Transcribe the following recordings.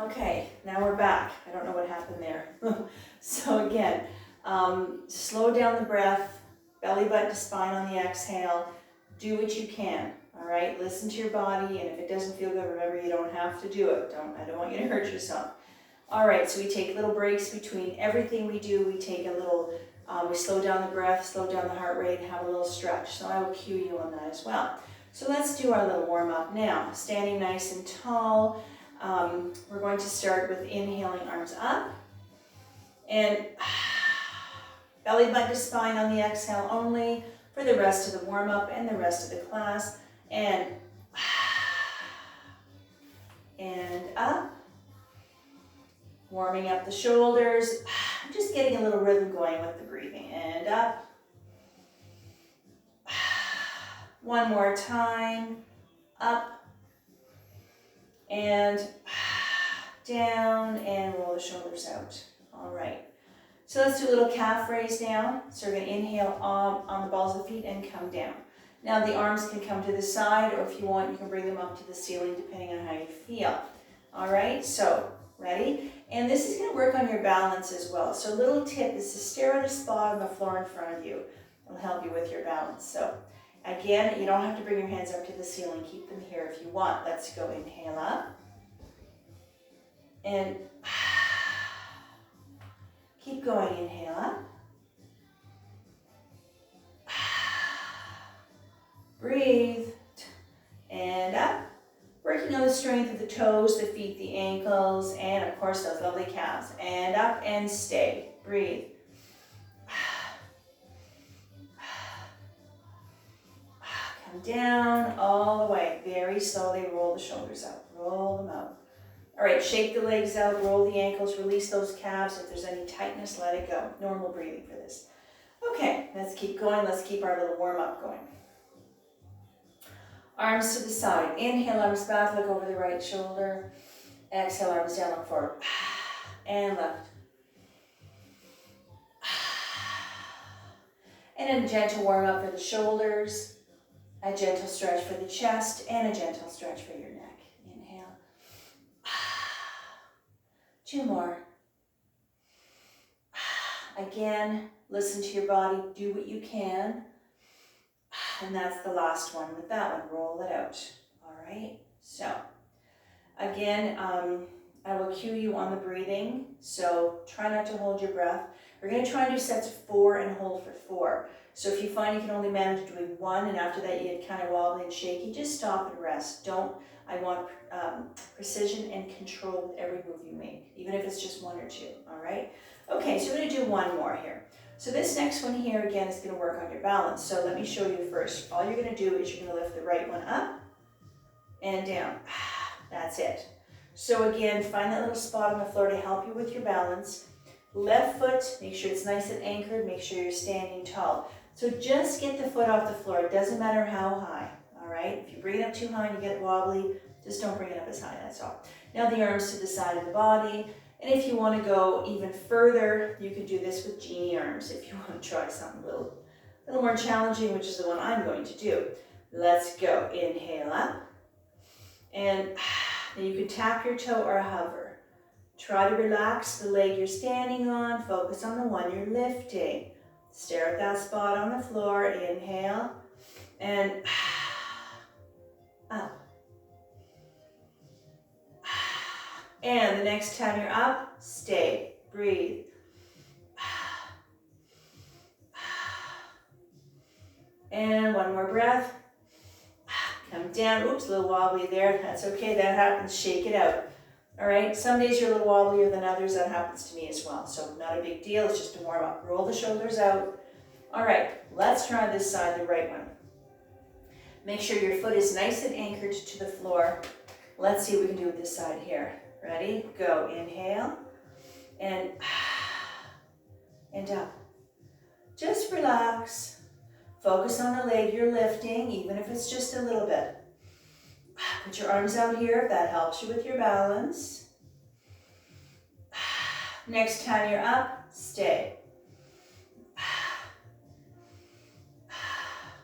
Okay, now we're back. I don't know what happened there. So again, slow down the breath, belly button to spine on the exhale. Do what you can, all right? Listen to your body, and if it doesn't feel good, remember you don't have to do it. I don't want you to hurt yourself. All right, so we take little breaks between everything we do. We take a little, we slow down the breath, slow down the heart rate, and have a little stretch. So I will cue you on that as well. So let's do our little warm up now. Standing nice and tall. We're going to start with inhaling, arms up, and belly button to spine on the exhale only for the rest of the warm up and the rest of the class. And up, warming up the shoulders, just getting a little rhythm going with the breathing. And up. One more time, up, and down, and roll the shoulders out. All right. So let's do a little calf raise now. So we're going to inhale on the balls of the feet and come down. Now the arms can come to the side, or if you want, you can bring them up to the ceiling depending on how you feel. All right, so ready? And this is going to work on your balance as well. So a little tip is to stare at a spot on the floor in front of you. It'll help you with your balance. So again, you don't have to bring your hands up to the ceiling. Keep them here if you want. Let's go. Inhale up. And keep going. Inhale up. Breathe. And up. Working on the strength of the toes, the feet, the ankles, and of course those lovely calves. And up and stay. Breathe. Come down all the way. Very slowly roll the shoulders out. Roll them out. All right, shake the legs out, roll the ankles, release those calves. If there's any tightness, let it go. Normal breathing for this. Okay, let's keep going. Let's keep our little warm-up going. Arms to the side. Inhale, arms back, look over the right shoulder. Exhale, arms down, look forward. And left. And a gentle warm-up for the shoulders. A gentle stretch for the chest, and a gentle stretch for your neck. Inhale. 2 more. Again, listen to your body, do what you can. And that's the last one with that one. Roll it out. All right. So again, I will cue you on the breathing. So try not to hold your breath. We're going to try and do sets of 4 and hold for 4. So if you find you can only manage doing 1 and after that you get kind of wobbly and shaky, just stop and rest. I want precision and control with every move you make, even if it's just 1 or 2. All right. Okay. So we're going to do 1 more here. So this next one here, again, is going to work on your balance. So let me show you first. All you're going to do is you're going to lift the right one up and down. That's it. So again, find that little spot on the floor to help you with your balance. Left foot, make sure it's nice and anchored. Make sure you're standing tall. So just get the foot off the floor. It doesn't matter how high, all right? If you bring it up too high and you get wobbly, just don't bring it up as high, that's all. Now the arms to the side of the body. And if you want to go even further, you could do this with genie arms if you want to try something a little more challenging, which is the one I'm going to do. Let's go. Inhale up. And then you can tap your toe or hover. Try to relax the leg you're standing on. Focus on the one you're lifting. Stare at that spot on the floor. Inhale. And up. And the next time you're up, stay, breathe. And one more breath. Come down. Oops, a little wobbly there. That's okay, that happens. Shake it out. All right, some days you're a little wobblier than others. That happens to me as well. So not a big deal, it's just a warm up. Roll the shoulders out. All right, let's try this side, the right one. Make sure your foot is nice and anchored to the floor. Let's see what we can do with this side here. Ready? Go. Inhale. And up. Just relax. Focus on the leg you're lifting, even if it's just a little bit. Put your arms out here if that helps you with your balance. Next time you're up, stay.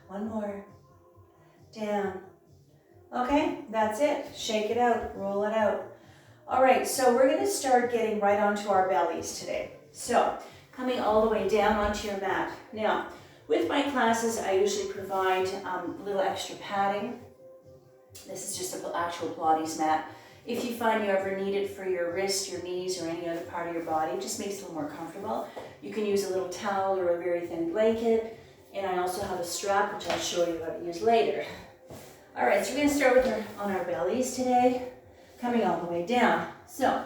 One more. Down. Okay, that's it. Shake it out. Roll it out. All right, so we're gonna start getting right onto our bellies today. So, coming all the way down onto your mat. Now, with my classes, I usually provide a little extra padding. This is just an actual Pilates mat. If you find you ever need it for your wrist, your knees, or any other part of your body, it just makes it a little more comfortable. You can use a little towel or a very thin blanket. And I also have a strap, which I'll show you how to use later. All right, so we're gonna start with on our bellies today, coming all the way down. So,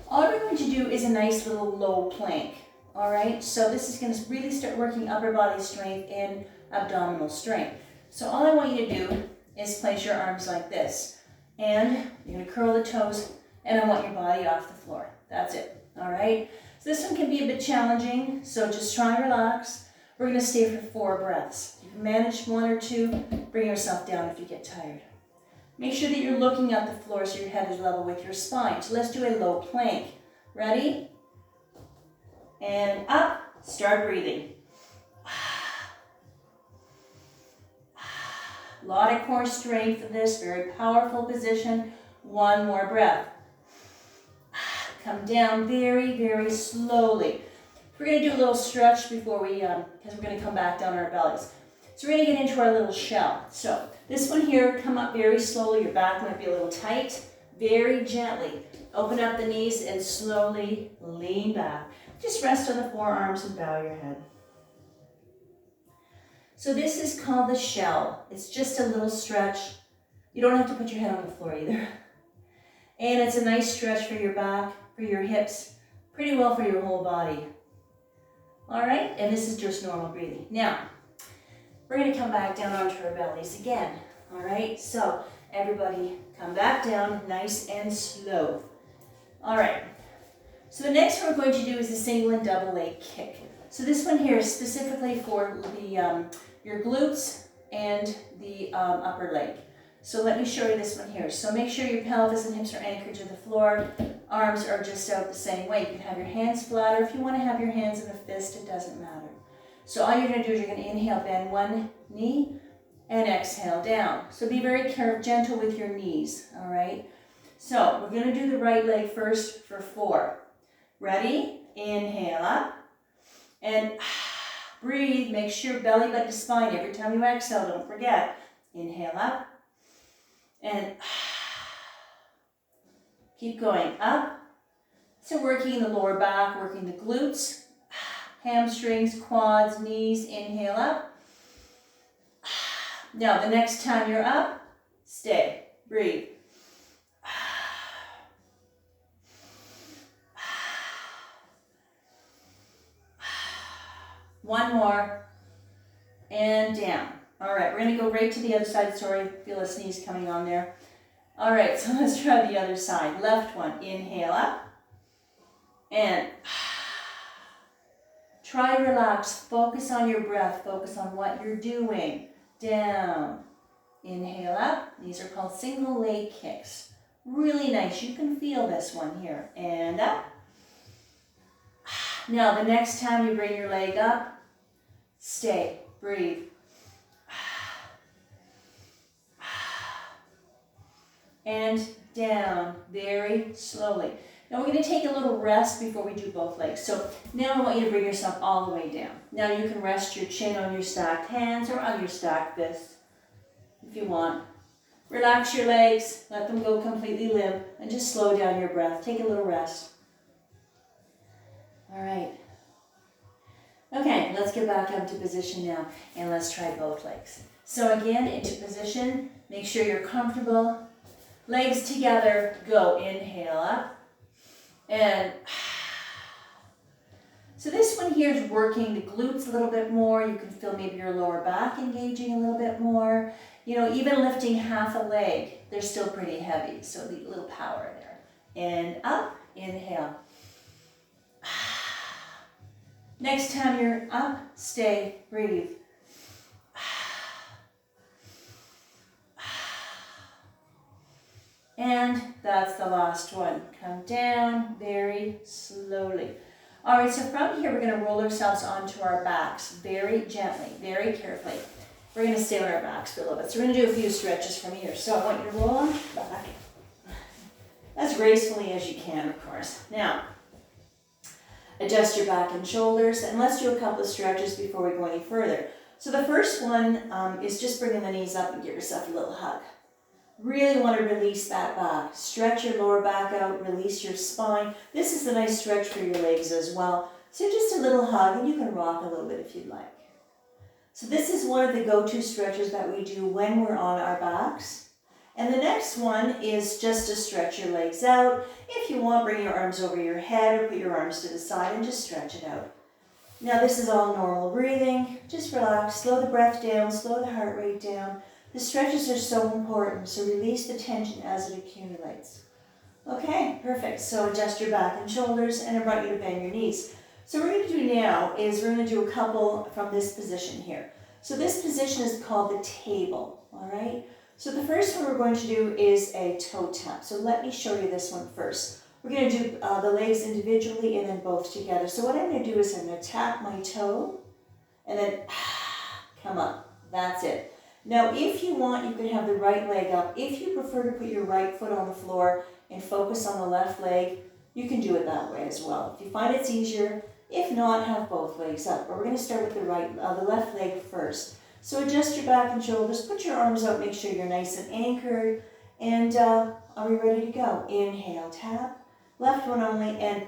all we're going to do is a nice little low plank. All right, so this is gonna really start working upper body strength and abdominal strength. So all I want you to do is place your arms like this. And you're gonna curl the toes, and I want your body off the floor. That's it, all right? So this one can be a bit challenging, so just try and relax. We're gonna stay for 4 breaths. You can manage 1 or 2, bring yourself down if you get tired. Make sure that you're looking at the floor so your head is level with your spine. So let's do a low plank. Ready? And up, start breathing. A lot of core strength in this, very powerful position. 1 more breath. Come down very, very slowly. We're going to do a little stretch before we, because we're going to come back down our bellies. So we're going to get into our little shell. So this one here, come up very slowly. Your back might be a little tight. Very gently. Open up the knees and slowly lean back. Just rest on the forearms and bow your head. So this is called the shell. It's just a little stretch. You don't have to put your head on the floor either. And it's a nice stretch for your back, for your hips, pretty well for your whole body. All right, and this is just normal breathing. Now, we're gonna come back down onto our bellies again. All right, so everybody come back down nice and slow. All right, so the next one we're going to do is a single and double leg kick. So this one here is specifically for the your glutes and the upper leg. So let me show you this one here. So make sure your pelvis and hips are anchored to the floor. Arms are just out the same way. You can have your hands flat, or if you want to have your hands in a fist, it doesn't matter. So all you're going to do is you're going to inhale, bend one knee, and exhale down. So be very gentle with your knees, all right? So we're going to do the right leg first for 4. Ready? Inhale up. And breathe. Make sure belly button to spine. Every time you exhale, don't forget. Inhale up. And keep going up. So working the lower back, working the glutes, hamstrings, quads, knees. Inhale up. Now the next time you're up, stay. Breathe. One more, and down. All right, we're gonna go right to the other side. Sorry, feel a sneeze coming on there. All right, so let's try the other side. Left one, inhale up, and try to relax. Focus on your breath, focus on what you're doing. Down, inhale up. These are called single leg kicks. Really nice, you can feel this one here. And up. Now the next time you bring your leg up, stay, breathe. And down, very slowly. Now we're going to take a little rest before we do both legs. So now I want you to bring yourself all the way down. Now you can rest your chin on your stacked hands or on your stacked fists if you want. Relax your legs, let them go completely limp, and just slow down your breath. Take a little rest. All right. Okay, let's get back up to position now, and let's try both legs. So again, into position, make sure you're comfortable. Legs together, go. Inhale up. And so this one here is working the glutes a little bit more. You can feel maybe your lower back engaging a little bit more. You know, even lifting half a leg, they're still pretty heavy, so a little power there. And up, inhale. Next time you're up, stay, breathe. And that's the last one. Come down very slowly. All right, so from here, we're going to roll ourselves onto our backs very gently, very carefully. We're going to stay on our backs for a little bit. So we're going to do a few stretches from here. So I want you to roll on back. That's gracefully as you can, of course. Now, adjust your back and shoulders, and let's do a couple of stretches before we go any further. So the first one is just bringing the knees up and give yourself a little hug. Really want to release that back. Stretch your lower back out, release your spine. This is a nice stretch for your legs as well. So just a little hug, and you can rock a little bit if you'd like. So this is one of the go-to stretches that we do when we're on our backs. And the next one is just to stretch your legs out. If you want, bring your arms over your head or put your arms to the side and just stretch it out. Now this is all normal breathing. Just relax, slow the breath down, slow the heart rate down. The stretches are so important, so release the tension as it accumulates. Okay, perfect. So adjust your back and shoulders, and I invite you to bend your knees. So what we're going to do now is we're going to do a couple from this position here. So this position is called the table, all right? So the first one we're going to do is a toe tap. So let me show you this one first. We're going to do the legs individually and then both together. So what I'm going to do is I'm going to tap my toe and then come up. That's it. Now if you want, you can have the right leg up. If you prefer to put your right foot on the floor and focus on the left leg, you can do it that way as well. If you find it's easier, if not, have both legs up. But we're going to start with the left leg first. So adjust your back and shoulders, put your arms out, make sure you're nice and anchored, and are we ready to go? Inhale, tap, left one only, and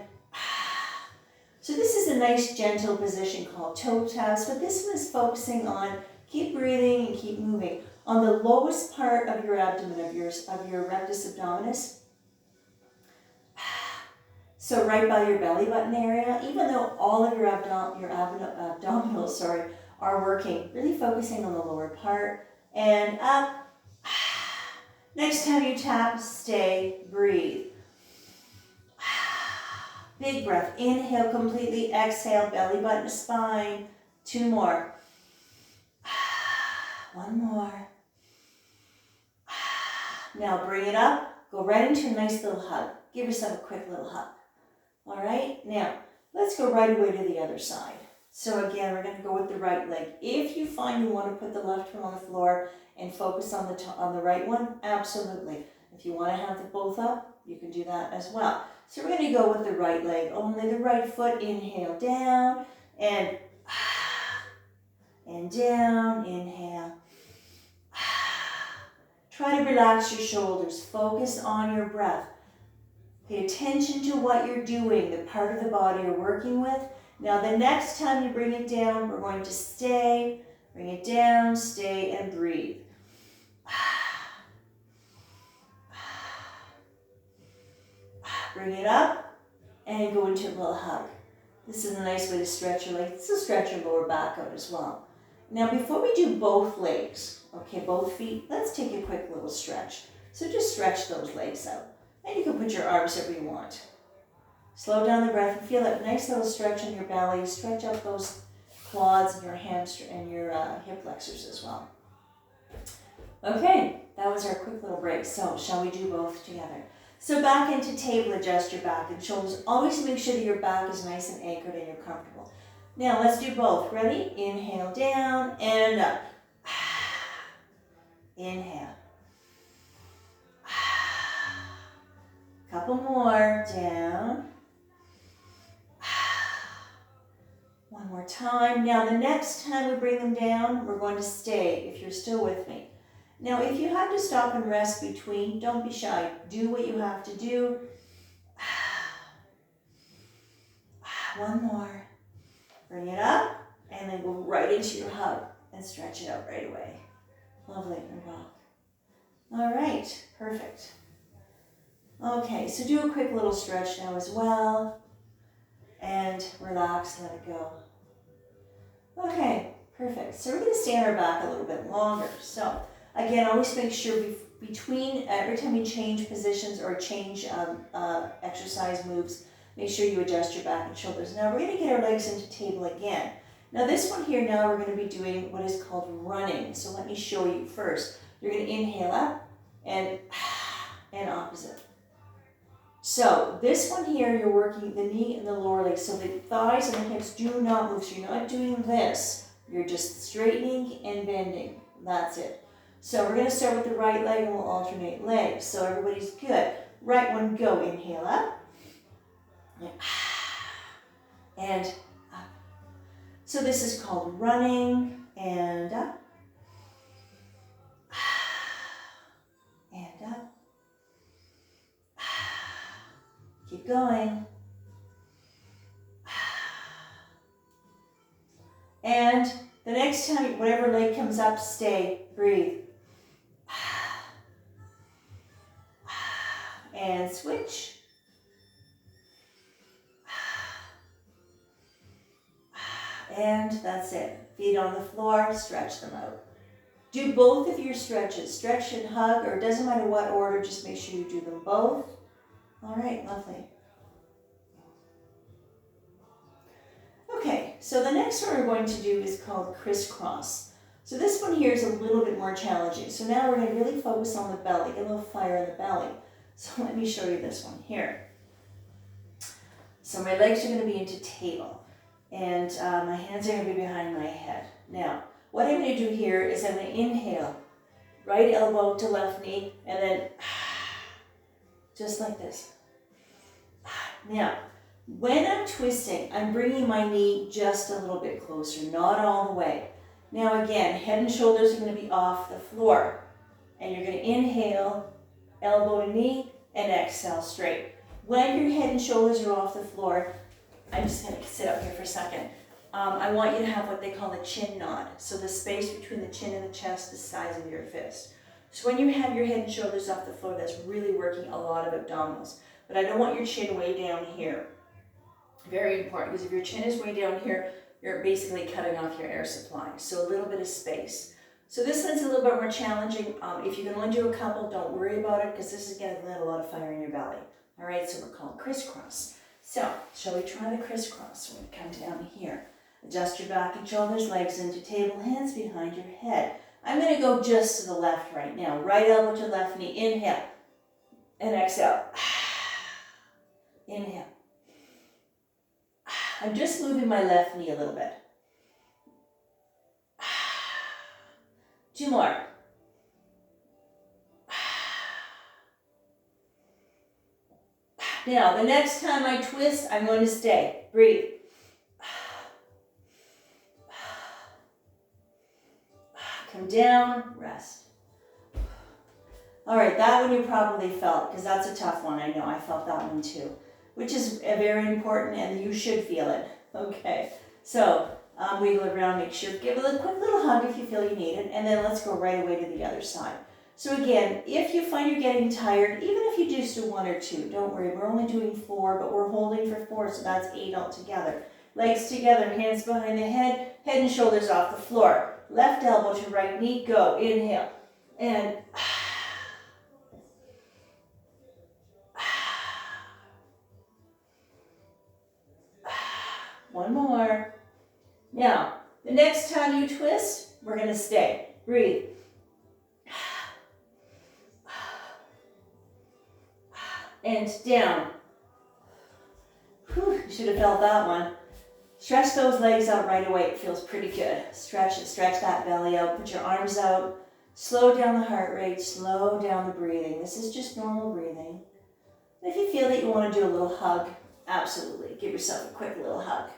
so this is a nice gentle position called toe taps, but this one is focusing on keep breathing and keep moving. On the lowest part of your abdomen, of your rectus abdominis, so right by your belly button area, even though all of your abdominals, are working, really focusing on the lower part, and up. Next time you tap, stay, breathe. Big breath, inhale completely, exhale, belly button to spine. 2 more. 1 more. Now bring it up, go right into a nice little hug. Give yourself a quick little hug. All right, now let's go right away to the other side. So again, we're going to go with the right leg. If you find you want to put the left one on the floor and focus on the right one, absolutely. If you want to have them both up, you can do that as well. So we're going to go with the right leg, only the right foot. Inhale down and down, inhale. Try to relax your shoulders, focus on your breath. Pay attention to what you're doing, the part of the body you're working with. Now the next time you bring it down, we're going to stay, bring it down, stay, and breathe. Bring it up and go into a little hug. This is a nice way to stretch your legs. This will stretch your lower back out as well. Now before we do both legs, okay, both feet, let's take a quick little stretch. So just stretch those legs out. And you can put your arms wherever you want. Slow down the breath and feel that nice little stretch in your belly. Stretch out those quads and your hamstring and your hip flexors as well. Okay, that was our quick little break. So shall we do both together? So back into table, adjust your back and shoulders. Always make sure that your back is nice and anchored and you're comfortable. Now let's do both. Ready? Inhale down and up. Inhale. Couple more. Down. One more time. Now the next time we bring them down, we're going to stay, if you're still with me. Now if you have to stop and rest between, don't be shy. Do what you have to do. One more. Bring it up and then go right into your hug and stretch it out right away. Lovely, and rock. All right, perfect. Okay, so do a quick little stretch now as well. And relax, let it go. Okay, perfect. So we're going to stay on our back a little bit longer. So again, always make sure between every time you change positions or change exercise moves, make sure you adjust your back and shoulders. Now we're going to get our legs into table again. Now this one here, now we're going to be doing what is called running. So let me show you first. You're going to inhale up and opposite. So this one here, you're working the knee and the lower leg. So the thighs and the hips do not move. So you're not doing this. You're just straightening and bending. That's it. So we're going to start with the right leg and we'll alternate legs. So everybody's good. Right one, go. Inhale up. And up. So this is called running and up. And up. Keep going. And the next time, whatever leg comes up, stay, breathe. And switch. And that's it. Feet on the floor, stretch them out. Do both of your stretches. Stretch and hug, or it doesn't matter what order, just make sure you do them both. All right, lovely. Okay, so the next one we're going to do is called crisscross. So this one here is a little bit more challenging. So now we're going to really focus on the belly, get a little fire in the belly. So let me show you this one here. So my legs are going to be into table, and my hands are going to be behind my head. Now, what I'm going to do here is I'm going to inhale, right elbow to left knee, and then just like this. Now, when I'm twisting, I'm bringing my knee just a little bit closer, not all the way. Now again, head and shoulders are going to be off the floor. And you're going to inhale, elbow to knee, and exhale straight. When your head and shoulders are off the floor, I'm just going to sit up here for a second. I want you to have what they call a chin nod. So the space between the chin and the chest, the size of your fist. So when you have your head and shoulders off the floor, that's really working a lot of abdominals. But I don't want your chin way down here. Very important, because if your chin is way down here, you're basically cutting off your air supply. So a little bit of space. So this one's a little bit more challenging. If you can only do a couple, don't worry about it, because this is going to let a lot of fire in your belly. All right, so we're called crisscross. So shall we try the crisscross? We're going to come down here. Adjust your back and shoulders, legs into table, hands behind your head. I'm going to go just to the left right now. Right elbow to left knee. Inhale and exhale. Inhale. I'm just moving my left knee a little bit. 2 more. Now, the next time I twist, I'm going to stay. Breathe. Come down, rest. All right, that one you probably felt, because that's a tough one. I know, I felt that one too, which is very important, and you should feel it. Okay, so wiggle it around, make sure, give it a quick little hug if you feel you need it, and then let's go right away to the other side. So again, if you find you're getting tired, even if you just do 1 or 2, don't worry, we're only doing 4, but we're holding for 4, so that's 8 altogether. Legs together, hands behind the head and shoulders off the floor. Left elbow to right knee, go. Inhale, and one more. Now, the next time you twist, we're going to stay. Breathe. And down. Whew, you should have felt that one. Stretch those legs out right away. It feels pretty good. Stretch it. Stretch that belly out. Put your arms out. Slow down the heart rate. Slow down the breathing. This is just normal breathing. If you feel that you want to do a little hug, absolutely. Give yourself a quick little hug.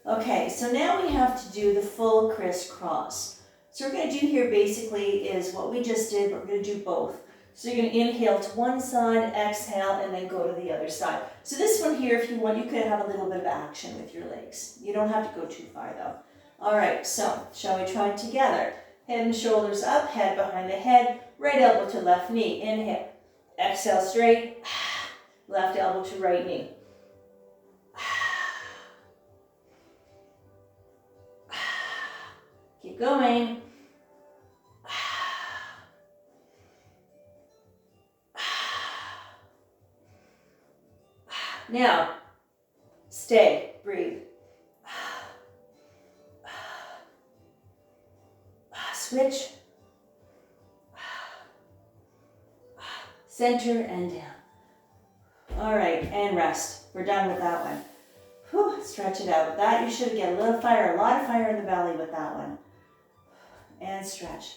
Okay, so now we have to do the full crisscross. So what we're going to do here basically is what we just did, but we're going to do both. So you're going to inhale to one side, exhale, and then go to the other side. So this one here, if you want, you could have a little bit of action with your legs. You don't have to go too far though. All right, so shall we try it together? Head and shoulders up, head behind the head, right elbow to left knee. Inhale, exhale straight, left elbow to right knee. Keep going. Now, stay, breathe. Switch. Center and down. All right, and rest. We're done with that one. Whew, stretch it out. That you should get a little fire, a lot of fire in the belly with that one. And stretch.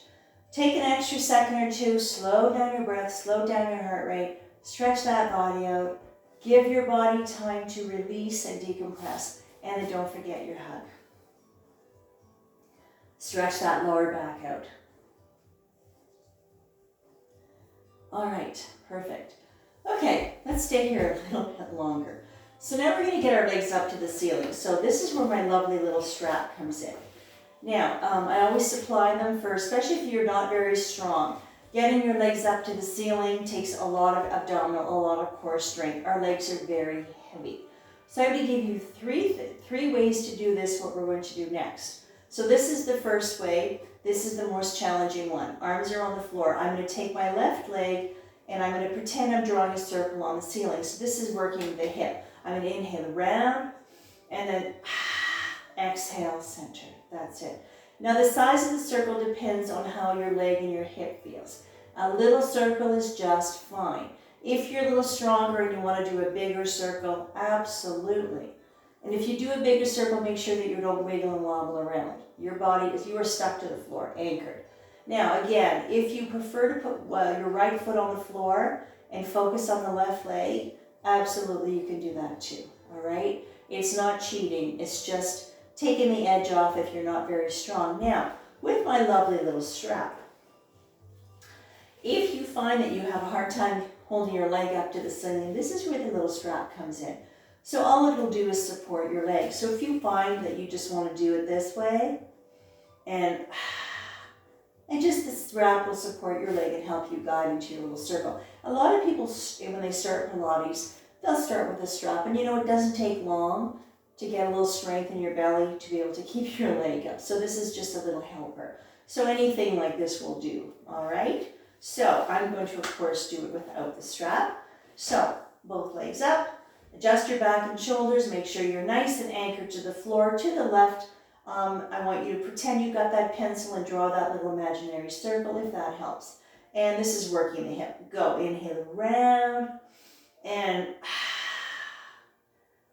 Take an extra second or two, slow down your breath, slow down your heart rate. Stretch that body out. Give your body time to release and decompress. And then don't forget your hug. Stretch that lower back out. All right, perfect. Okay, let's stay here a little bit longer. So now we're going to get our legs up to the ceiling. So this is where my lovely little strap comes in. Now, I always supply them for, especially if you're not very strong. Getting your legs up to the ceiling takes a lot of abdominal, a lot of core strength. Our legs are very heavy. So I'm going to give you three ways to do this, what we're going to do next. So this is the first way. This is the most challenging one. Arms are on the floor. I'm going to take my left leg and I'm going to pretend I'm drawing a circle on the ceiling. So this is working the hip. I'm going to inhale around and then exhale, center. That's it. Now the size of the circle depends on how your leg and your hip feels. A little circle is just fine. If you're a little stronger and you want to do a bigger circle, absolutely. And if you do a bigger circle, make sure that you don't wiggle and wobble around. Your body, if you are stuck to the floor, anchored. Now again, if you prefer to put your right foot on the floor and focus on the left leg, absolutely you can do that too, all right? It's not cheating, it's just taking the edge off if you're not very strong. Now, with my lovely little strap, if you find that you have a hard time holding your leg up to the ceiling, this is where the little strap comes in. So all it'll do is support your leg. So if you find that you just want to do it this way, and just the strap will support your leg and help you guide into your little circle. A lot of people, when they start Pilates, they'll start with a strap, and you know, it doesn't take long to get a little strength in your belly to be able to keep your leg up. So this is just a little helper. So anything like this will do, all right? So I'm going to, of course, do it without the strap. So both legs up, adjust your back and shoulders, make sure you're nice and anchored to the floor. To the left, I want you to pretend you got that pencil and draw that little imaginary circle, if that helps. And this is working the hip. Go, inhale around, and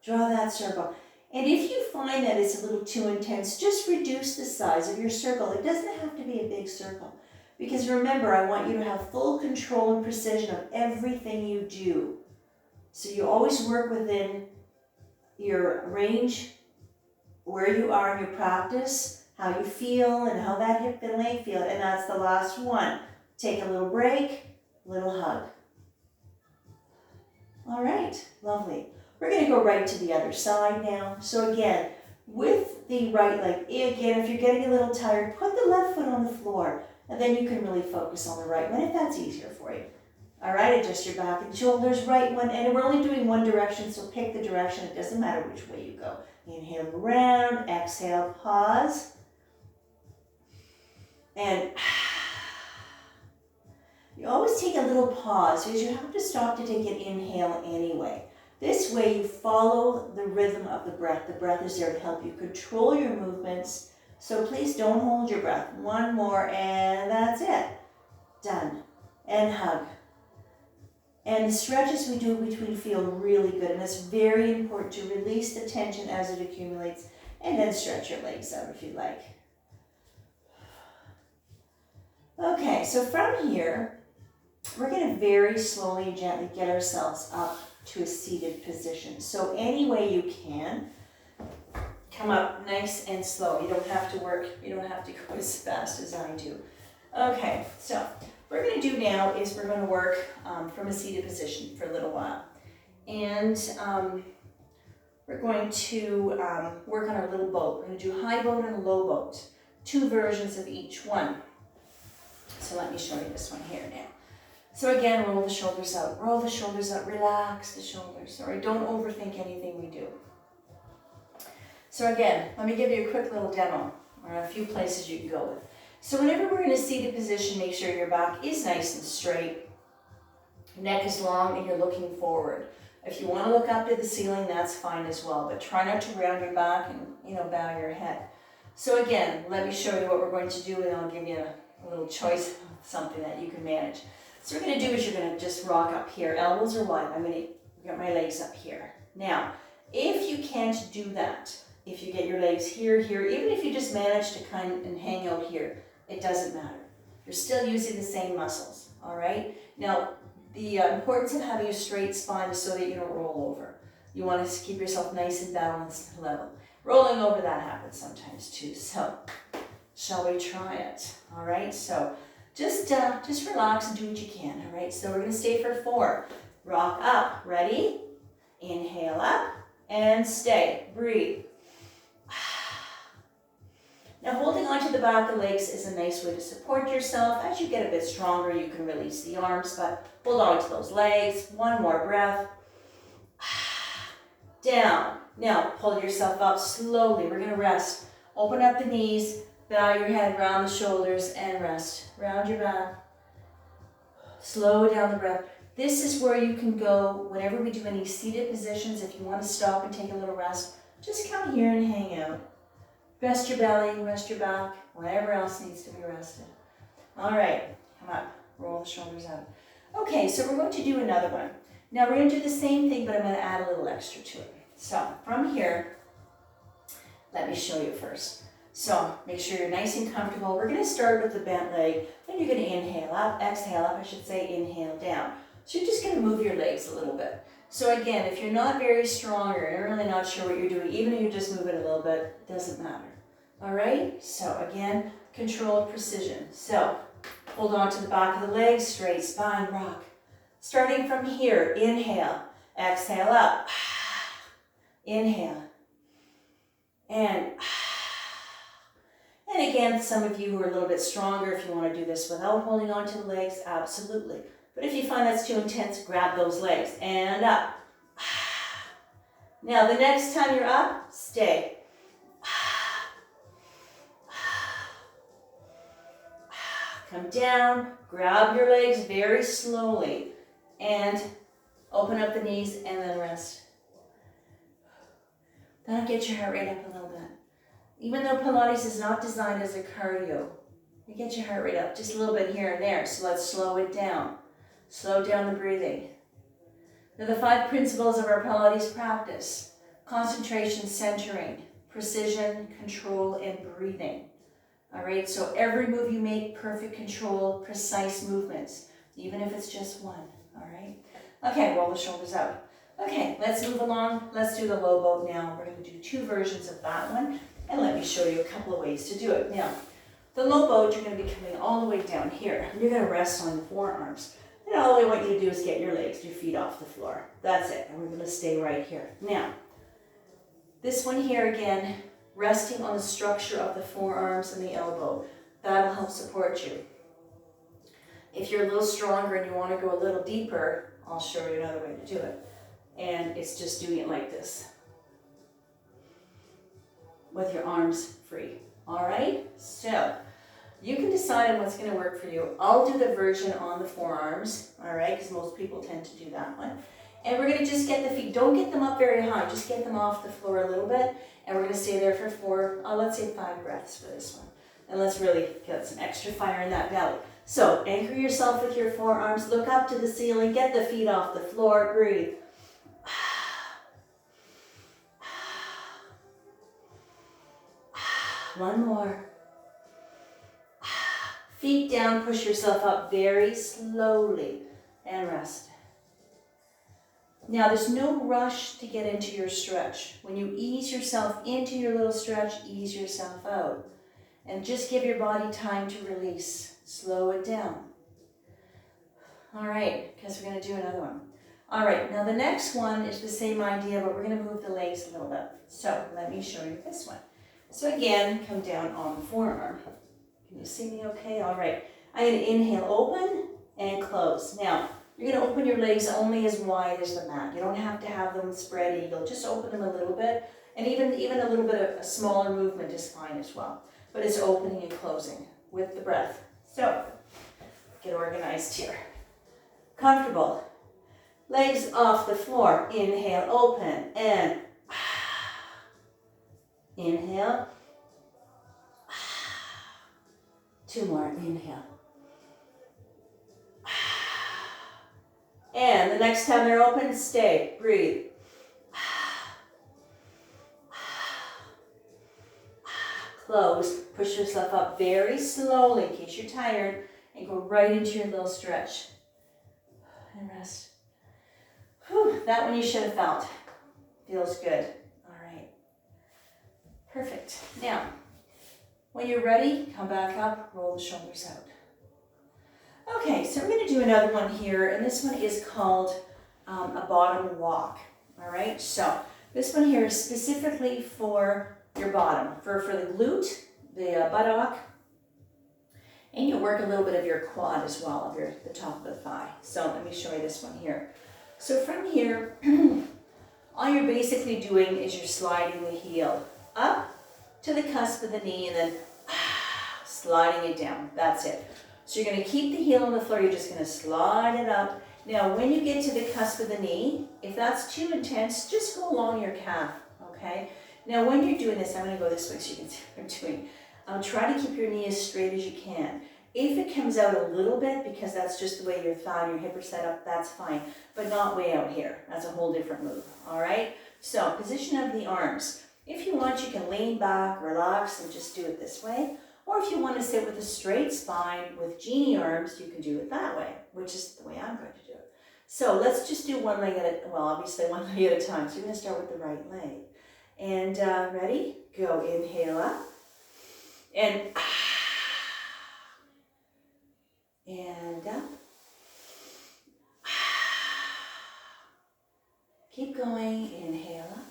draw that circle. And if you find that it's a little too intense, just reduce the size of your circle. It doesn't have to be a big circle. Because remember, I want you to have full control and precision of everything you do. So you always work within your range, where you are in your practice, how you feel, and how that hip and leg feel. And that's the last one. Take a little break, little hug. All right, lovely. We're going to go right to the other side now. So again, with the right leg, again, if you're getting a little tired, put the left foot on the floor, and then you can really focus on the right one if that's easier for you. All right, adjust your back and shoulders, right one, and we're only doing one direction, so pick the direction. It doesn't matter which way you go. Inhale around, exhale, pause, and you always take a little pause because you have to stop to take an inhale anyway. This way you follow the rhythm of the breath. The breath is there to help you control your movements. So please don't hold your breath. One more, and that's it. Done. And hug. And the stretches we do in between feel really good. And it's very important to release the tension as it accumulates. And then stretch your legs out if you like. Okay, so from here, we're going to very slowly and gently get ourselves up to a seated position. So any way you can, come up nice and slow. You don't have to go as fast as I do. Okay, so what we're going to do now is we're going to work from a seated position for a little while. And we're going to work on our little boat. We're going to do high boat and low boat. 2 versions of each one. So let me show you this one here now. So again, roll the shoulders out, relax the shoulders. All right, don't overthink anything we do. So again, let me give you a quick little demo, or a few places you can go with. So whenever we're in a seated position, make sure your back is nice and straight, neck is long, and you're looking forward. If you want to look up to the ceiling, that's fine as well, but try not to round your back and bow your head. So again, let me show you what we're going to do, and I'll give you a little choice of something that you can manage. So what we're going to do is you're going to just rock up here. Elbows are wide. I'm going to get my legs up here. Now, if you can't do that, if you get your legs here, even if you just manage to kind of hang out here, it doesn't matter. You're still using the same muscles, all right? Now, the importance of having a straight spine is so that you don't roll over. You want to keep yourself nice and balanced and level. Rolling over, that happens sometimes too. So, shall we try it? All right, so just relax and do what you can. All right, so we're going to stay for 4. Rock up. Ready? Inhale up and stay. Breathe. Now, holding onto the back of the legs is a nice way to support yourself. As you get a bit stronger, you can release the arms, but hold on to those legs. One more breath. Down. Now, pull yourself up slowly. We're going to rest. Open up the knees, bow your head, round the shoulders, and rest. Round your back. Slow down the breath. This is where you can go whenever we do any seated positions. If you want to stop and take a little rest, just come here and hang out. Rest your belly, rest your back, whatever else needs to be rested. All right, come up, roll the shoulders out. Okay, so we're going to do another one. Now we're going to do the same thing, but I'm going to add a little extra to it. So from here, let me show you first. So make sure you're nice and comfortable. We're going to start with the bent leg, then you're going to inhale up, exhale up, I should say, inhale down. So you're just going to move your legs a little bit. So again, if you're not very strong or you're really not sure what you're doing, even if you just move it a little bit, it doesn't matter. All right, so again, controlled precision. So hold on to the back of the legs, straight spine, rock. Starting from here, inhale, exhale up, inhale, and again, some of you who are a little bit stronger, if you want to do this without holding on to the legs, absolutely. But if you find that's too intense, grab those legs and up. Now, the next time you're up, stay. Come down, grab your legs very slowly, and open up the knees and then rest. That'll get your heart rate up a little bit. Even though Pilates is not designed as a cardio, you get your heart rate up just a little bit here and there, so let's slow it down. Slow down the breathing. Now the 5 principles of our Pilates practice: concentration, centering, precision, control, and breathing. All right, so every move you make, perfect control, precise movements, even if it's just one, all right? Okay, roll the shoulders out. Okay, let's move along. Let's do the low boat now. We're going to do 2 versions of that one, and let me show you a couple of ways to do it. Now, the low boat, you're going to be coming all the way down here. You're going to rest on the forearms. And all I want you to do is get your legs, your feet off the floor. That's it, and we're going to stay right here. Now, this one here again, resting on the structure of the forearms and the elbow. That'll help support you. If you're a little stronger and you want to go a little deeper, I'll show you another way to do it. And it's just doing it like this, with your arms free. All right? So, you can decide on what's going to work for you. I'll do the version on the forearms, all right, because most people tend to do that one. And we're going to just get the feet, don't get them up very high, just get them off the floor a little bit. And we're going to stay there for 4, let's say 5 breaths for this one. And let's really get some extra fire in that belly. So anchor yourself with your forearms, look up to the ceiling, get the feet off the floor, breathe. One more. Feet down, push yourself up very slowly and rest. Now, there's no rush to get into your stretch. When you ease yourself into your little stretch, ease yourself out. And just give your body time to release. Slow it down. All right, because we're going to do another one. All right, now the next one is the same idea, but we're going to move the legs a little bit. So let me show you this one. So again, come down on the forearm. Can you see me okay? All right, I'm going to inhale, open and close. Now, you're going to open your legs only as wide as the mat. You don't have to have them spread eagle. Just open them a little bit. And even a little bit of a smaller movement is fine as well. But it's opening and closing with the breath. So, get organized here. Comfortable. Legs off the floor. Inhale, open, and inhale. 2 more. Inhale. And the next time they're open, stay. Breathe. Close. Push yourself up very slowly in case you're tired, and go right into your little stretch. and rest. Whew, that one you should have felt. Feels good. All right. Perfect. Now, when you're ready, come back up, roll the shoulders out. Okay, so we're going to do another one here, and this one is called a bottom walk. All right, so this one here is specifically for your bottom, for the glute, the buttock, and you'll work a little bit of your quad as well, of the top of the thigh. So let me show you this one here. So from here, all you're basically doing is you're sliding the heel up to the cusp of the knee and then sliding it down. That's it. So you're going to keep the heel on the floor. You're just going to slide it up. Now, when you get to the cusp of the knee, if that's too intense, just go along your calf, okay? Now, when you're doing this, I'm going to go this way so you can see what I'm doing. Try to keep your knee as straight as you can. If it comes out a little bit, because that's just the way your thigh and your hip are set up, that's fine, but not way out here. That's a whole different move, all right? So, position of the arms. If you want, you can lean back, relax, and just do it this way. Or if you want to sit with a straight spine with genie arms, you can do it that way, which is the way I'm going to do it. So let's just do one leg obviously one leg at a time. So you're going to start with the right leg. And ready? Go, inhale up. And up. Keep going, inhale up.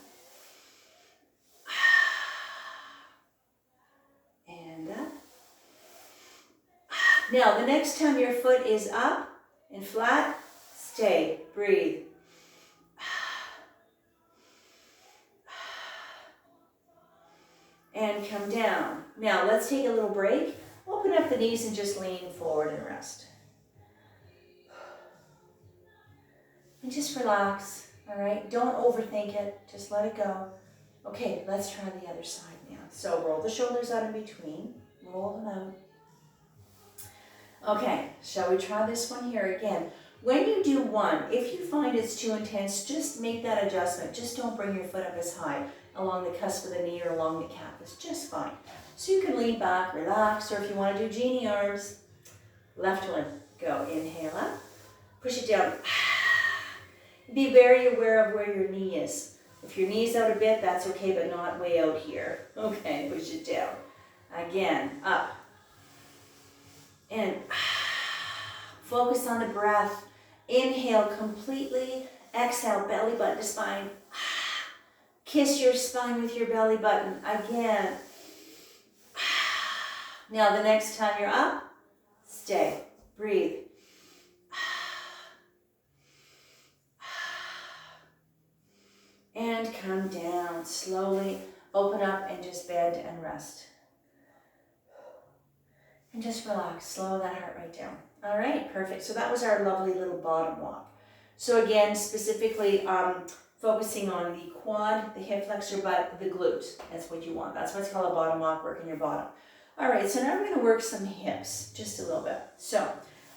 And up. Now, the next time your foot is up and flat, stay, breathe. And come down. Now, let's take a little break. Open up the knees and just lean forward and rest. And just relax, all right? Don't overthink it. Just let it go. Okay, let's try the other side now. So roll the shoulders out in between. Roll them out. Okay, shall we try this one here again? When you do one, if you find it's too intense, just make that adjustment. Just don't bring your foot up as high along the cusp of the knee or along the calf. It's just fine. So you can lean back, relax, or if you want to do genie arms, left one, go. Inhale up, push it down. Be very aware of where your knee is. If your knee's out a bit, that's okay, but not way out here. Okay, push it down. Again, up. And focus on the breath. Inhale completely. Exhale, belly button to spine. Kiss your spine with your belly button. Again. Now the next time you're up, stay. Breathe. And come down. Slowly open up and just bend and rest. And just relax. Slow that heart rate down. All right, perfect. So that was our lovely little bottom walk. So again, specifically focusing on the quad, the hip flexor, but the glute. That's what you want. That's what's called a bottom walk, working your bottom. All right, so now we're going to work some hips just a little bit. So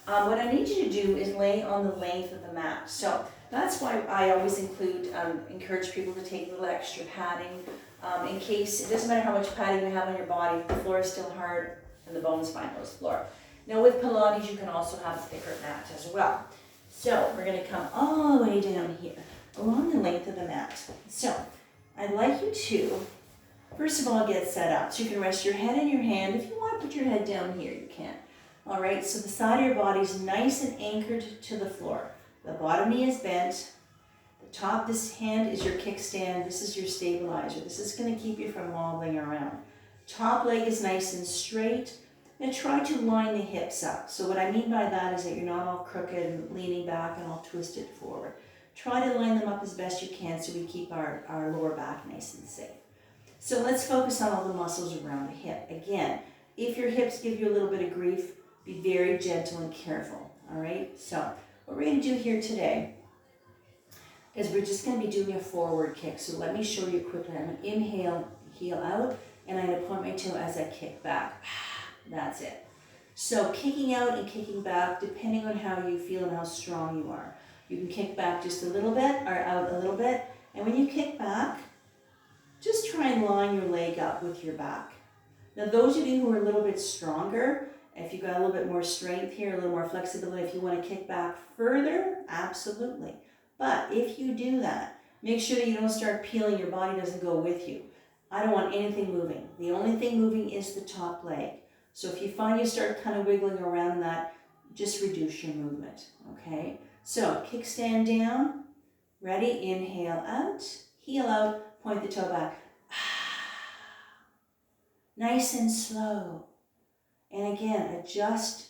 what I need you to do is lay on the length of the mat. So that's why I always encourage people to take a little extra padding in case, it doesn't matter how much padding you have on your body, the floor is still hard and the bone spine goes floor. Now with Pilates, you can also have a thicker mat as well. So we're going to come all the way down here, along the length of the mat. So I'd like you to, first of all, get set up. So you can rest your head in your hand. If you want to put your head down here, you can. All right, so the side of your body is nice and anchored to the floor. The bottom knee is bent. The top, this hand is your kickstand. This is your stabilizer. This is going to keep you from wobbling around. Top leg is nice and straight. And try to line the hips up. So what I mean by that is that you're not all crooked and leaning back and all twisted forward. Try to line them up as best you can so we keep our lower back nice and safe. So let's focus on all the muscles around the hip. Again, if your hips give you a little bit of grief, be very gentle and careful, all right? So what we're going to do here today is we're just going to be doing a forward kick. So let me show you quickly. I'm going to inhale, heel out, and I'm going to point my toe as I kick back. That's it. So kicking out and kicking back, depending on how you feel and how strong you are. You can kick back just a little bit or out a little bit. And when you kick back, just try and line your leg up with your back. Now those of you who are a little bit stronger If you've got a little bit more strength here, a little more flexibility, if you want to kick back further, absolutely. But if you do that, make sure that you don't start peeling, your body doesn't go with you. I don't want anything moving. The only thing moving is the top leg. So if you find you start kind of wiggling around that, just reduce your movement, okay? So kickstand down, ready, inhale out, heel out, point the toe back. Nice and slow. And again, adjust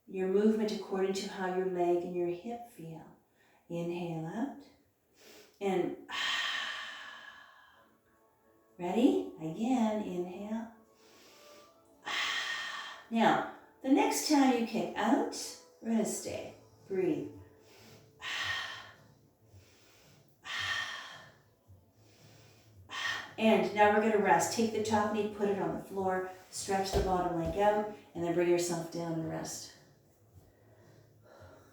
your movement according to how your leg and your hip feel. Inhale out, and ready? Again, inhale. Now, the next time you kick out, we're going to stay. Breathe. And now we're going to rest. Take the top knee, put it on the floor, stretch the bottom leg out, and then bring yourself down and rest.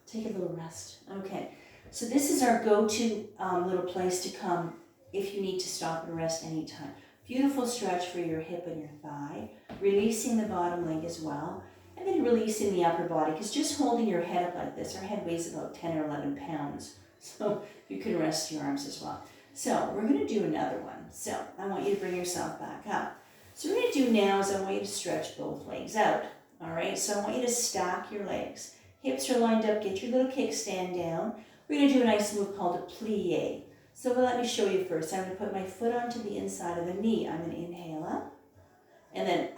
Take a little rest. Okay, so this is our go-to little place to come if you need to stop and rest anytime. Beautiful stretch for your hip and your thigh, releasing the bottom leg as well, and then releasing the upper body, because just holding your head up like this, our head weighs about 10 or 11 pounds, so you can rest your arms as well. So we're going to do another one. So I want you to bring yourself back up. So what we're going to do now is I want you to stretch both legs out. All right, so I want you to stack your legs. Hips are lined up, get your little kickstand down. We're going to do a nice move called a plie. So let me show you first. I'm going to put my foot onto the inside of the knee. I'm going to inhale up and then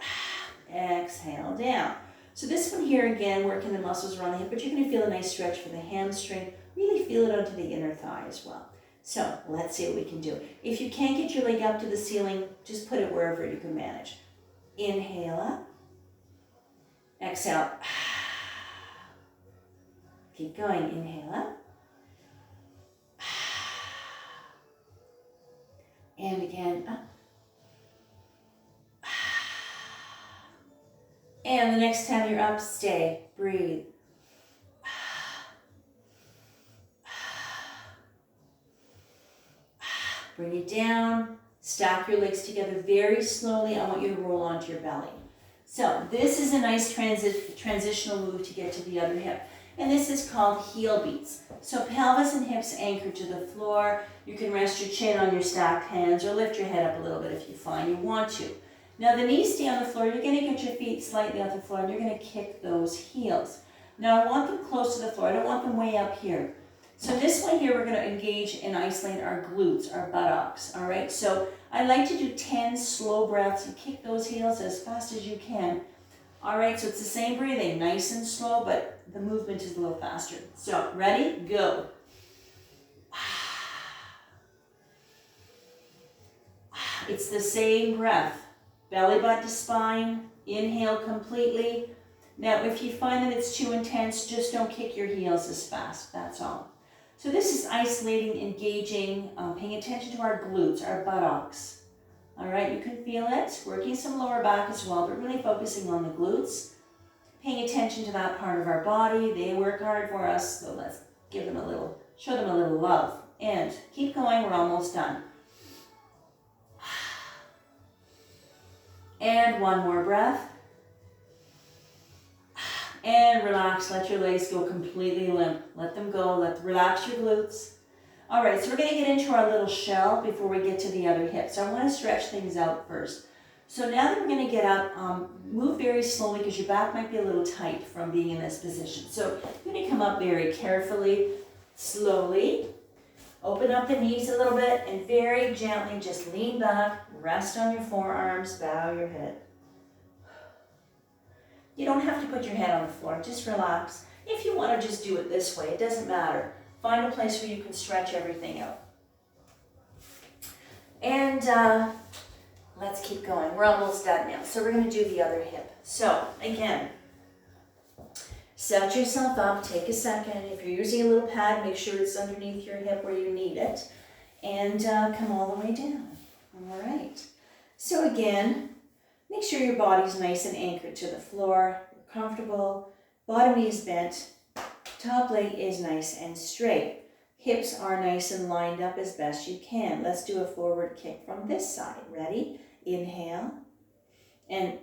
exhale down. So this one here again, working the muscles around the hip, but you're going to feel a nice stretch for the hamstring. Really feel it onto the inner thigh as well. So let's see what we can do. If you can't get your leg up to the ceiling, just put it wherever you can manage. Inhale up, exhale. Keep going, inhale up. And again, up. And the next time you're up, stay, breathe. Bring it down, stack your legs together very slowly. I want you to roll onto your belly. So this is a nice transitional move to get to the other hip. And this is called heel beats. So pelvis and hips anchored to the floor. You can rest your chin on your stacked hands or lift your head up a little bit if you find you want to. Now the knees stay on the floor. You're going to get your feet slightly off the floor and you're going to kick those heels. Now I want them close to the floor. I don't want them way up here. So this one here, we're going to engage and isolate our glutes, our buttocks, all right? So I like to do 10 slow breaths and kick those heels as fast as you can. All right, so it's the same breathing, nice and slow, but the movement is a little faster. So ready? Go. It's the same breath. Belly button to spine, inhale completely. Now, if you find that it's too intense, just don't kick your heels as fast, that's all. So this is isolating, engaging, paying attention to our glutes, our buttocks. All right, you can feel it, working some lower back as well, but really focusing on the glutes, paying attention to that part of our body. They work hard for us, so let's give them a little, show them a little love. And keep going, we're almost done. And one more breath. And relax, let your legs go completely limp. Let them go, relax your glutes. All right, so we're gonna get into our little shell before we get to the other hip. So I wanna stretch things out first. So now that we're gonna get up, move very slowly because your back might be a little tight from being in this position. So you're gonna come up very carefully, slowly. Open up the knees a little bit and very gently just lean back, rest on your forearms, bow your head. You don't have to put your head on the floor, just relax. If you want to just do it this way, it doesn't matter. Find a place where you can stretch everything out. And let's keep going. We're almost done now. So we're going to do the other hip. So again, set yourself up, take a second. If you're using a little pad, make sure it's underneath your hip where you need it. And come all the way down. All right. So again, make sure your body's nice and anchored to the floor. You're comfortable. Bottom knee is bent. Top leg is nice and straight. Hips are nice and lined up as best you can. Let's do a forward kick from this side. Ready? Inhale. And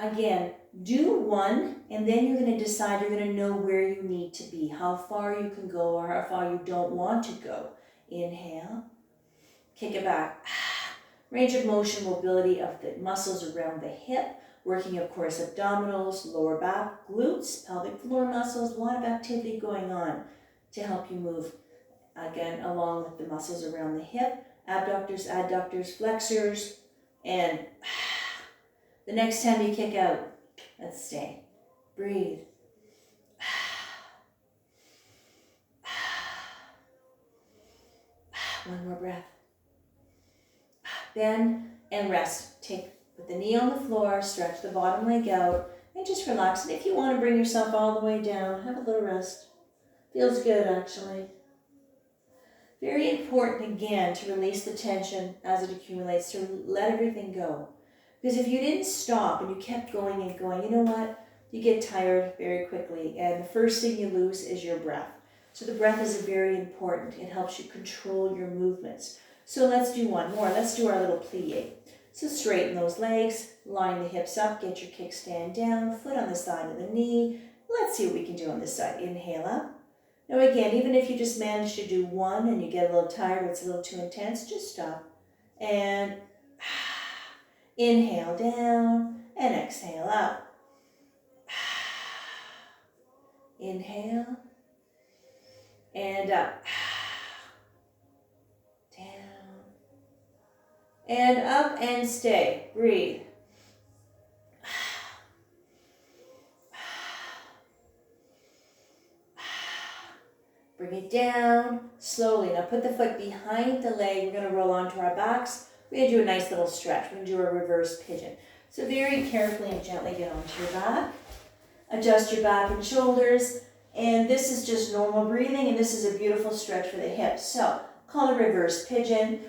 again, do one, and then you're going to decide, you're going to know where you need to be, how far you can go or how far you don't want to go. Inhale, kick it back. Range of motion, mobility of the muscles around the hip, working, of course, abdominals, lower back, glutes, pelvic floor muscles, a lot of activity going on to help you move, again, along with the muscles around the hip, abductors, adductors, flexors, and the next time you kick out, let's stay. Breathe. One more breath. Bend and rest. Put the knee on the floor, stretch the bottom leg out, and just relax. And if you want to bring yourself all the way down, have a little rest. Feels good, actually. Very important, again, to release the tension as it accumulates, to let everything go. Because if you didn't stop and you kept going and going, you know what? You get tired very quickly. And the first thing you lose is your breath. So the breath is very important. It helps you control your movements. So let's do one more. Let's do our little plie. So straighten those legs, line the hips up, get your kickstand down, foot on the side of the knee. Let's see what we can do on this side. Inhale up. Now again, even if you just manage to do one and you get a little tired or it's a little too intense, just stop. And inhale down and exhale up. Inhale and up. Down and up and stay. Breathe. Bring it down slowly. Now put the foot behind the leg. We're going to roll onto our backs. We're going to do a nice little stretch. We're going to do a reverse pigeon. So very carefully and gently get onto your back. Adjust your back and shoulders. And this is just normal breathing, and this is a beautiful stretch for the hips. So call a reverse pigeon.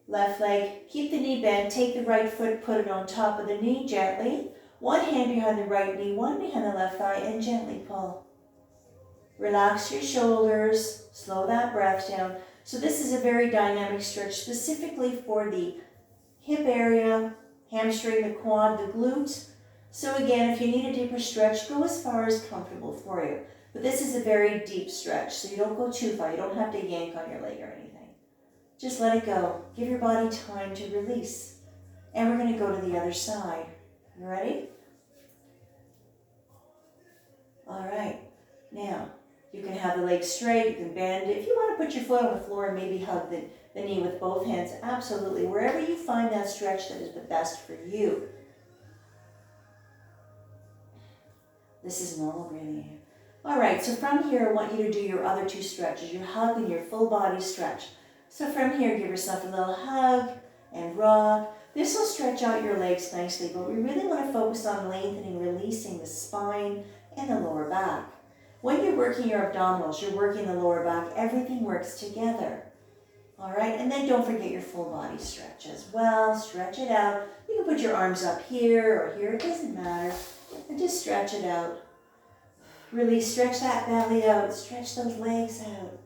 Left leg, keep the knee bent. Take the right foot, put it on top of the knee gently. One hand behind the right knee, one behind the left thigh, and gently pull. Relax your shoulders, slow that breath down. So this is a very dynamic stretch specifically for the hip area, hamstring, the quad, the glutes. So again, if you need a deeper stretch, go as far as comfortable for you. But this is a very deep stretch, so you don't go too far. You don't have to yank on your leg or anything. Just let it go. Give your body time to release. And we're going to go to the other side. You ready? All right. Now, you can have the legs straight, you can bend. If you want to put your foot on the floor and maybe hug the knee with both hands, absolutely. Wherever you find that stretch that is the best for you. This is normal breathing here. All right, so from here, I want you to do your other two stretches, your hug and your full body stretch. So from here, give yourself a little hug and rock. This will stretch out your legs nicely, but we really want to focus on lengthening, releasing the spine and the lower back. When you're working your abdominals, you're working the lower back, everything works together. All right, and then don't forget your full body stretch as well. Stretch it out. You can put your arms up here or here, it doesn't matter. And just stretch it out. Really stretch that belly out, stretch those legs out.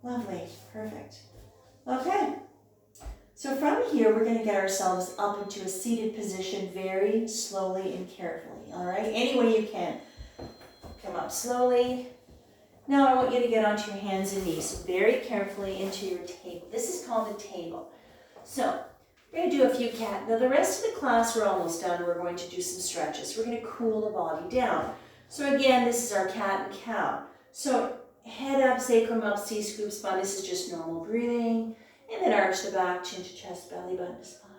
Lovely, perfect. Okay, so from here, we're going to get ourselves up into a seated position very slowly and carefully, all right? Any way you can. Come up slowly. Now I want you to get onto your hands and knees, so very carefully into your table. This is called a table. So we're going to do a few cat. Now the rest of the class, we're almost done. We're going to do some stretches. We're going to cool the body down. So again, this is our cat and cow. So head up, sacrum up, C-scoop spine. This is just normal breathing. And then arch the back, chin to chest, belly button to spine.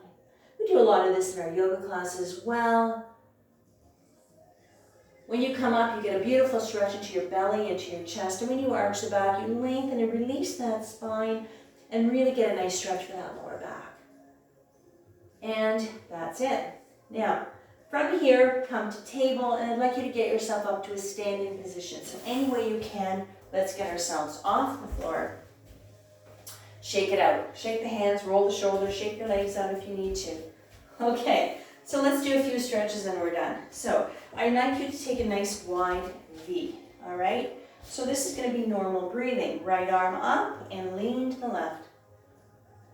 We do a lot of this in our yoga classes as well. When you come up, you get a beautiful stretch into your belly, into your chest. And when you arch the back, you lengthen and release that spine and really get a nice stretch for that lower back. And that's it. Now, from here, come to table, and I'd like you to get yourself up to a standing position. So any way you can, let's get ourselves off the floor. Shake it out. Shake the hands, roll the shoulders, shake your legs out if you need to. Okay, so let's do a few stretches and we're done. So I'd like you to take a nice wide V, all right? So this is going to be normal breathing. Right arm up and lean to the left.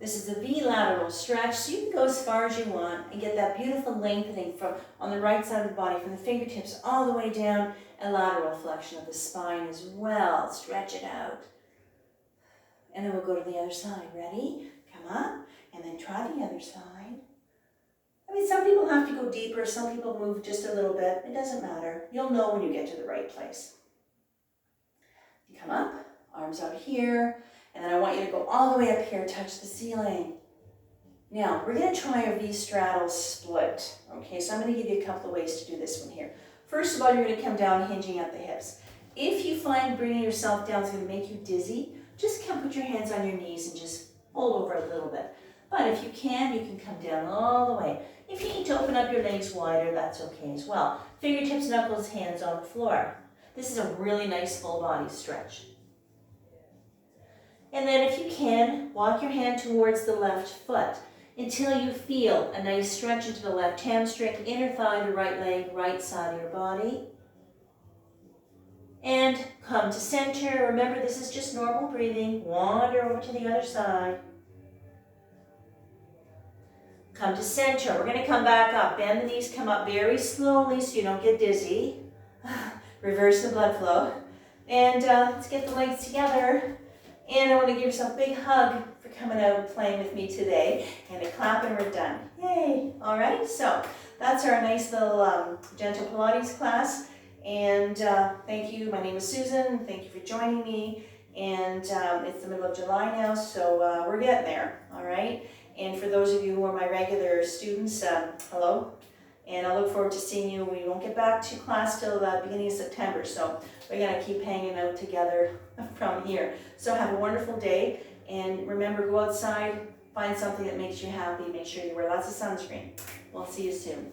This is a V lateral stretch, so you can go as far as you want and get that beautiful lengthening from on the right side of the body, from the fingertips all the way down, and lateral flexion of the spine as well. Stretch it out. And then we'll go to the other side. Ready? Come up, and then try the other side. I mean, some people have to go deeper, some people move just a little bit. It doesn't matter. You'll know when you get to the right place. You come up, arms out here, and then I want you to go all the way up here, touch the ceiling. Now, we're going to try a V-straddle split. Okay, so I'm going to give you a couple of ways to do this one here. First of all, you're going to come down hinging at the hips. If you find bringing yourself down is going to make you dizzy, just come put your hands on your knees and just fold over a little bit. But if you can come down all the way. If you need to open up your legs wider, that's okay as well. Fingertips, knuckles, hands on the floor. This is a really nice full body stretch. And then if you can, walk your hand towards the left foot until you feel a nice stretch into the left hamstring, inner thigh, the right leg, right side of your body. And come to center. Remember, this is just normal breathing. Wander over to the other side. Come to center. We're going to come back up. Bend the knees, come up very slowly so you don't get dizzy. Reverse the blood flow. And let's get the legs together. And I want to give yourself a big hug for coming out and playing with me today. And a clap and we're done. Yay! All right, so that's our nice little gentle Pilates class. And thank you. My name is Susan. Thank you for joining me. And it's the middle of July now, so we're getting there. All right. And for those of you who are my regular students, hello. And I look forward to seeing you. We won't get back to class till the beginning of September, so we're going to keep hanging out together from here. So have a wonderful day, and remember, go outside, find something that makes you happy, make sure you wear lots of sunscreen. We'll see you soon.